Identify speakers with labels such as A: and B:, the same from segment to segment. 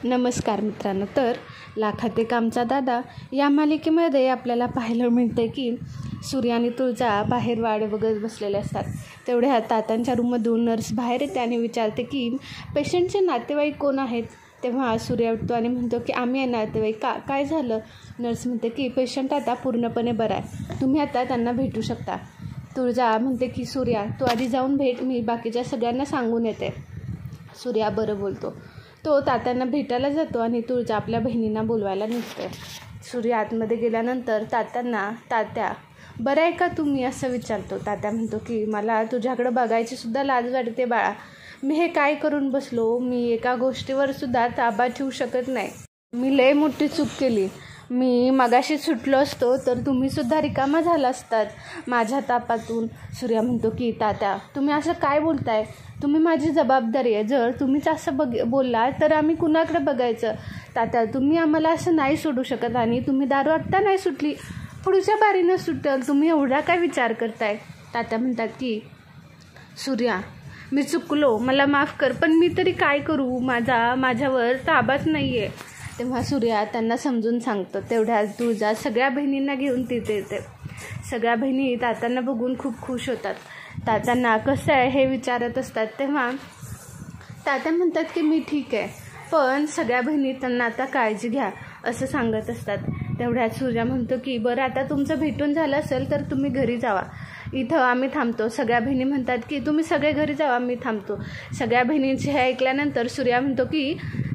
A: नमस्कार मित्रांनो. तर लाखात एक आमचा दादा या मालिकेमध्ये आपल्याला पाहायला मिळते की सूर्या आणि तुळजा बाहेर वाट बघत बसलेले असतात. तेवढ्या तात्यांच्या रूममधून नर्स बाहेर येते आणि विचारते की पेशंटचे नातेवाईक कोण आहेत. तेव्हा सूर्या उठतो आणि म्हणतो की आम्ही आहे नातेवाईक. काय झालं? नर्स म्हणते की पेशंट आता पूर्णपणे बरा आहे, तुम्ही आता त्यांना भेटू शकता. तुळजा म्हणते की सूर्या तू आधी जाऊन भेट, मी बाकीच्या सगळ्यांना सांगून येते. सूर्या बरं बोलतो. तो तात्यांना भेटायला जातो आणि तुळजा आपल्या बहिणींना बोलवायला निघते. सूर्या आतमध्ये गेल्यानंतर तात्या बरं आहे का तुम्ही असं विचारतो. तात्या म्हणतो की मला तुझ्याकडं बघायची सुद्धा लाज वाटते बाळा. मी हे काय करून बसलो. मी एका गोष्टीवर सुद्धा ताबा ठेवू शकत नाही. मी लय मोठी चूक केली. मी मगाशी सुटलो असतो तर तुम्हीसुद्धा रिकामा झाला असतात माझ्या तापातून. सूर्या म्हणतो की तात्या तुम्ही असं काय बोलताय. तुम्ही माझी जबाबदारी आहे. जर तुम्हीच असं बोलला तर आम्ही कुणाकडे बघायचं. तात्या तुम्ही आम्हाला असं नाही सोडू शकत आणि तुम्ही दारू आत्ता नाही सुटली, पुढच्या बारीनं सुटल. तुम्ही एवढा काय विचार करताय. तात्या म्हणतात की सूर्या मी चुकलो, मला माफ कर, पण मी तरी काय करू, माझ्यावर ताबाच नाही आहे. तेव्हा सूर्या त्यांना समजून सांगतो. तेवढ्या तुळजा सगळ्या बहिणींना घेऊन तिथे येते. सगळ्या बहिणी तात्यांना बघून खूप खुश होतात. तात्यांना कसं आहे हे विचारत असतात. तेव्हा तात्या म्हणतात की मी ठीक आहे, पण सगळ्या बहिणी त्यांना आता काळजी घ्या असं सांगत असतात. तेवढ्यात सूर्या म्हणतो की बरं आता तुमचं भेटून झालं असेल तर तुम्ही घरी जावा, इथं आम्ही थांबतो. सगळ्या बहिणी म्हणतात की तुम्ही सगळे घरी जावा, मी थांबतो. सगळ्या बहिणींचे हे ऐकल्यानंतर सूर्या म्हणतो की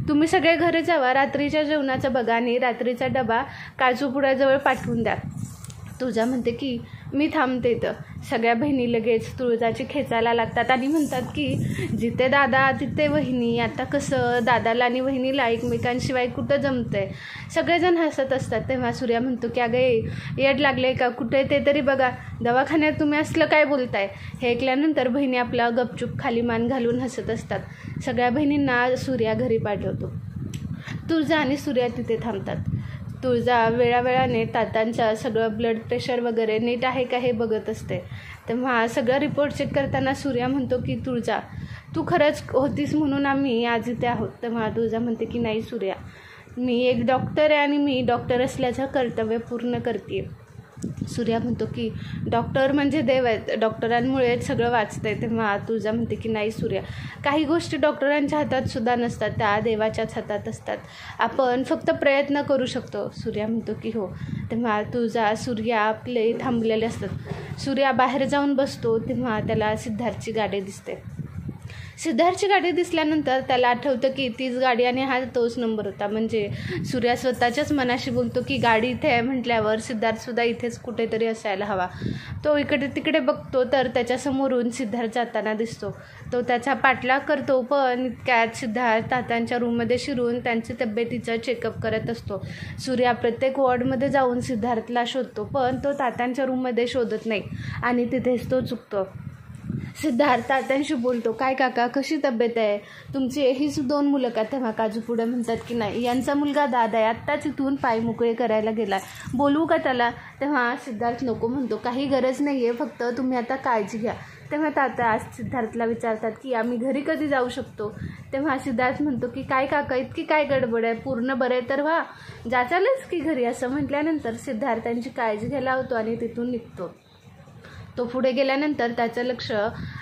A: तुम्ही सगळे घरी जावा, रात्रीच्या जेवणाचं बघा आणि रात्रीचा डबा काजूपुड्याजवळ पाठवून द्या. तुळजा म्हणते की मी थांबते इथं. सगळ्या बहिणी लगेच तुळजाची खेचायला लागतात आणि म्हणतात की जिथे दादा तिथे वहिनी. आता कसं दादाला आणि वहिनीला एकमेकांशिवाय कुठं जमतंय. सगळेजण हसत असतात. तेव्हा सूर्या म्हणतो की अगं येड लागले का कुठे ते तरी बघा, दवाखान्यात तुम्ही असलं काय बोलताय. हे ऐकल्यानंतर बहिणी आपला गपचूप खाली मान घालून हसत असतात. सगळ्या बहिणींना सूर्या घरी पाठवतो. तुळजा आणि सूर्या तिथे थांबतात. तुळजा वेळावेळाने तात्यांचा सगळं ब्लड प्रेशर वगैरे नीट आहे का हे बघत असते. तेव्हा सगळं रिपोर्ट चेक करताना सूर्या म्हणतो की तुळजा तू खरंच होतीस म्हणून आम्ही आज इथे आहोत. तेव्हा तुळजा म्हणते की नाही सूर्या, मी एक डॉक्टर आहे आणि मी डॉक्टर असल्याचं कर्तव्य पूर्ण करते. सूर्या म्हणतो की डॉक्टर म्हणजे देव आहेत, डॉक्टरांमुळेच सगळं वाचतंय. तेव्हा तुळजा म्हणते की नाही सूर्या, काही गोष्टी डॉक्टरांच्या हातात सुद्धा नसतात, त्या देवाच्याच हातात असतात. आपण फक्त प्रयत्न करू शकतो. सूर्या म्हणतो की हो. तेव्हा तुळजा सूर्या आपले थांबलेले असतात. सूर्या बाहेर जाऊन बसतो. तेव्हा त्याला सिद्धार्थची गाडी दिसते. सिद्धार्थची गाडी दिसल्यानंतर त्याला आठवतं की तीच गाडी आणि हा तोच नंबर होता. म्हणजे सूर्या स्वतःच्याच मनाशी बोलतो की गाडी इथे आहे म्हटल्यावर सिद्धार्थसुद्धा इथेच कुठेतरी असायला हवा. तो इकडे तिकडे बघतो तर त्याच्यासमोरून सिद्धार्थ जाताना दिसतो. तो त्याचा पाठलाग करतो, पण इतक्यात सिद्धार्थ तात्यांच्या रूममध्ये शिरून त्यांची तब्येतीचं चेकअप करत असतो. सूर्या प्रत्येक वॉर्डमध्ये जाऊन सिद्धार्थला शोधतो, पण तो तात्यांच्या रूममध्ये शोधत नाही आणि तिथेच तो चुकतो. सिद्धार्थ तात्यांशी बोलतो, काय काका कशी तब्येत आहे तुमची, हीच 2 मुलं का. तेव्हा काजू पुढे म्हणतात की नाही, यांचा मुलगा दादा आहे, आत्ताच इथून पाय मोकळे करायला गेला, बोलवू का त्याला. तेव्हा सिद्धार्थ नको म्हणतो, काही गरज नाही आहे, फक्त तुम्ही आता काळजी घ्या. तेव्हा तात्या आज सिद्धार्थला विचारतात की आम्ही घरी कधी जाऊ शकतो. तेव्हा सिद्धार्थ म्हणतो की काय काका इतकी काय गडबड आहे, पूर्ण बरे तर व्हा, जाचालच की घरी. असं म्हटल्यानंतर सिद्धार्थ त्यांची काळजी घ्यायला होतो आणि तिथून निघतो. तो पुढे गेल्यानंतर त्याचं लक्ष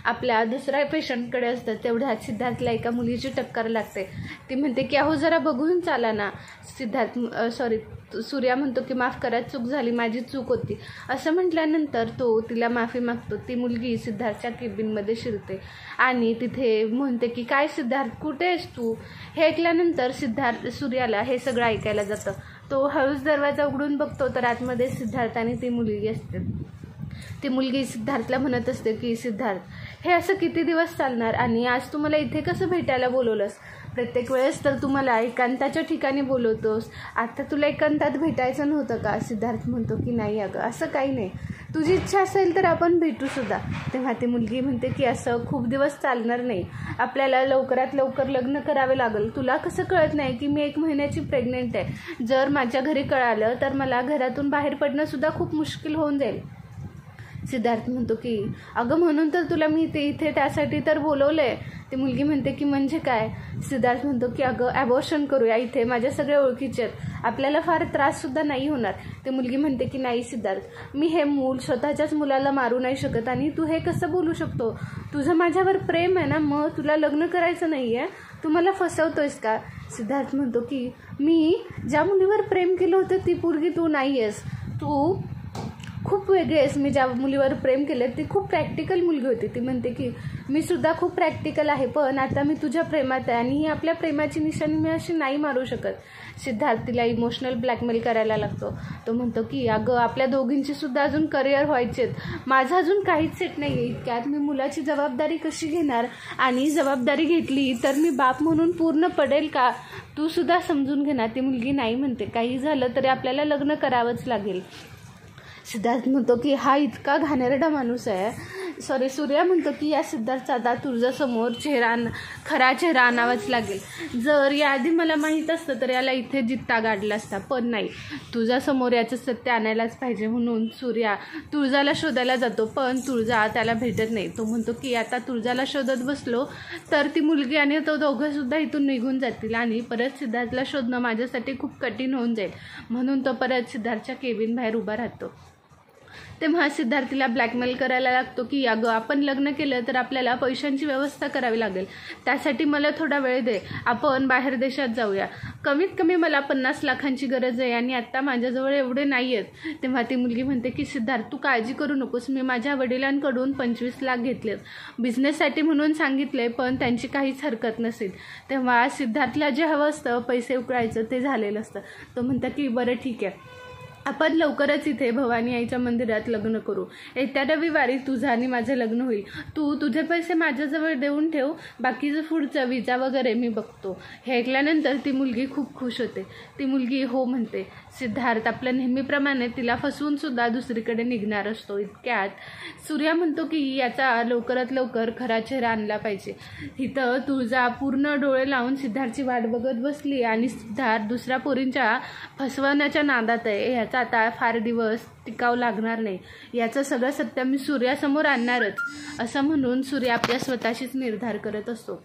A: आपल्या दुसऱ्या पेशंटकडे असतं. तेवढ्यात सिद्धार्थला एका मुलीची टक्कर लागते. ती म्हणते की अहो जरा बघून चाला ना. सूर्या म्हणतो की माफ करा, चूक झाली, माझी चूक होती. असं म्हटल्यानंतर तो तिला माफी मागतो. ती मुलगी सिद्धार्थच्या केबिनमध्ये शिरते आणि तिथे म्हणते की काय सिद्धार्थ कुठे आहेस तू. हे ऐकल्यानंतर सूर्याला हे सगळं ऐकायला जातं. तो हळूच दरवाजा उघडून बघतो तर आतमध्ये सिद्धार्थ आणि ती मुलगी असते. ती मुलगी सिद्धार्थला म्हणत असते की सिद्धार्थ हे असं किती दिवस चालणार आणि आज तू मला इथे कसं भेटायला बोलवलंस. प्रत्येक वेळेस तर तू मला एकांताच्या ठिकाणी बोलवतोस, आता तुला एकांतात भेटायचं नव्हतं का. सिद्धार्थ म्हणतो की नाही अगं असं काही नाही, तुझी इच्छा असेल तर आपण भेटूसुद्धा. तेव्हा ती मुलगी म्हणते की असं खूप दिवस चालणार नाही, आपल्याला लवकरात लवकर लग्न करावे लागेल. तुला कसं कळत नाही की मी 1 महिन्याची प्रेग्नेंट आहे. जर माझ्या घरी कळालं तर मला घरातून बाहेर पडणंसुद्धा खूप मुश्किल होऊन जाईल. सिद्धार्थ म्हणतो की अगं म्हणून तर तुला मी इथे त्यासाठी तर बोलवलं आहे. ती मुलगी म्हणते की म्हणजे काय? सिद्धार्थ म्हणतो की अगं ॲबॉर्शन करूया, इथे माझ्या सगळ्या ओळखीचे आहेत, आपल्याला फार त्राससुद्धा नाही होणार. ती मुलगी म्हणते की नाही सिद्धार्थ, मी हे मूल स्वतःच्याच मुलाला मारू नाही शकत आणि तू हे कसं बोलू शकतो? तुझं माझ्यावर प्रेम आहे ना, मग तुला लग्न करायचं नाही आहे, तू मला फसवतोयस का? सिद्धार्थ म्हणतो की मी ज्या मुलीवर प्रेम केलं होतं ती पोरगी तू नाही आहेस, तू खूप वेगळी आहेस. मी ज्या मुलीवर प्रेम केलं ती खूप प्रॅक्टिकल मुलगी होती. ती म्हणते की मी सुद्धा खूप प्रॅक्टिकल आहे, पण आता मी तुझ्या प्रेमात आहे आणि ही आपल्या प्रेमाची निशाणी मी अशी नाही मारू शकत. सिद्धार्थ तिला इमोशनल ब्लॅकमेल करायला लागतो. तो म्हणतो की अगं आपल्या दोघींची सुद्धा अजून करिअर व्हायचेत, माझं अजून काहीच सेट नाही आहे, इतक्यात मी मुलाची जबाबदारी कशी घेणार? आणि जबाबदारी घेतली तर मी बाप म्हणून पूर्ण पडेल का? तू सुद्धा समजून घेणार. ती मुलगी नाही म्हणते, काही झालं तरी आपल्याला लग्न करावंच लागेल. सिद्धार्थ म्हणतो की हा इतका घाणेरडा माणूस आहे. सूर्या म्हणतो की या सिद्धार्थचा आता तुझ्यासमोर खरा चेहरा आणावाच लागेल. जर याआधी मला माहीत असतं तर याला इथे जित्ता गाडला असता, पण नाही, तुझ्यासमोर याचं सत्य आणायलाच पाहिजे. म्हणून सूर्या तुळजाला शोधायला जातो, पण तुळजा त्याला भेटत नाही. तो म्हणतो की आता तुळजाला शोधत बसलो तर ती मुलगी आणि तो दोघंसुद्धा इथून निघून जातील आणि परत सिद्धार्थला शोधणं माझ्यासाठी खूप कठीण होऊन जाईल. म्हणून तो परत सिद्धार्थच्या केबिन बाहेर उभा राहतो. तेव्हा सिद्धार्थ तिला ब्लॅकमेल करायला लागतो की अगं आपण लग्न केलं तर आपल्याला पैशांची व्यवस्था करावी लागेल, त्यासाठी मला थोडा वेळ दे, आपण बाहेर देशात जाऊया, कमीत कमी मला 50 लाखांची गरज आहे आणि आत्ता माझ्याजवळ एवढे नाही आहेत. तेव्हा ती मुलगी म्हणते की सिद्धार्थ तू काळजी करू नकोस, मी माझ्या वडिलांकडून 25 लाख घेतलेत, बिझनेससाठी म्हणून सांगितले, पण त्यांची काहीच हरकत नसेल. तेव्हा सिद्धार्थला जे हवं असतं पैसे उकळायचं ते झालेलं असतं. तो म्हणतं की बरं ठीक आहे, आपण लवकरच इथे भवानी आईच्या मंदिरात लग्न करू, येत्या रविवारी तुझं आणि माझं लग्न होईल, तू तुझे पैसे माझ्याजवळ देऊन ठेव, बाकीचं पुढचं विजा वगैरे मी बघतो. हे ऐकल्यानंतर ती मुलगी खूप खुश होते. ती मुलगी हो म्हणते. सिद्धार्थ आपल्या नेहमीप्रमाणे तिला फसवूनसुद्धा दुसरीकडे निघणार असतो. इतक्यात सूर्या म्हणतो की याचा लवकरात लवकर खरा चेहरा आणला पाहिजे. इथं तुळजा पूर्ण डोळे लावून सिद्धार्थची वाट बघत बसली आणि सिद्धार्थ दुसऱ्या पोरींच्या फसवण्याच्या नादात आहे. याचा आता फार दिवस टिकाव लागणार नाही, याचं सगळं सत्य मी सूर्यासमोर आणणारच, असं म्हणून सूर्या आपल्या स्वतःशीच निर्धार करत असतो.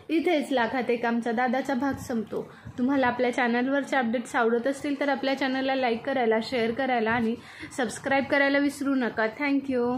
A: इथेच लाखात एक आमचा दादाचा भाग संपतो. तुम्हाला आपल्या चॅनलवरचे अपडेट्स आवडत असतील तर आपल्या चॅनलला लाईक करायला, शेअर करायला आणि सबस्क्राईब करायला विसरू नका. थँक्यू.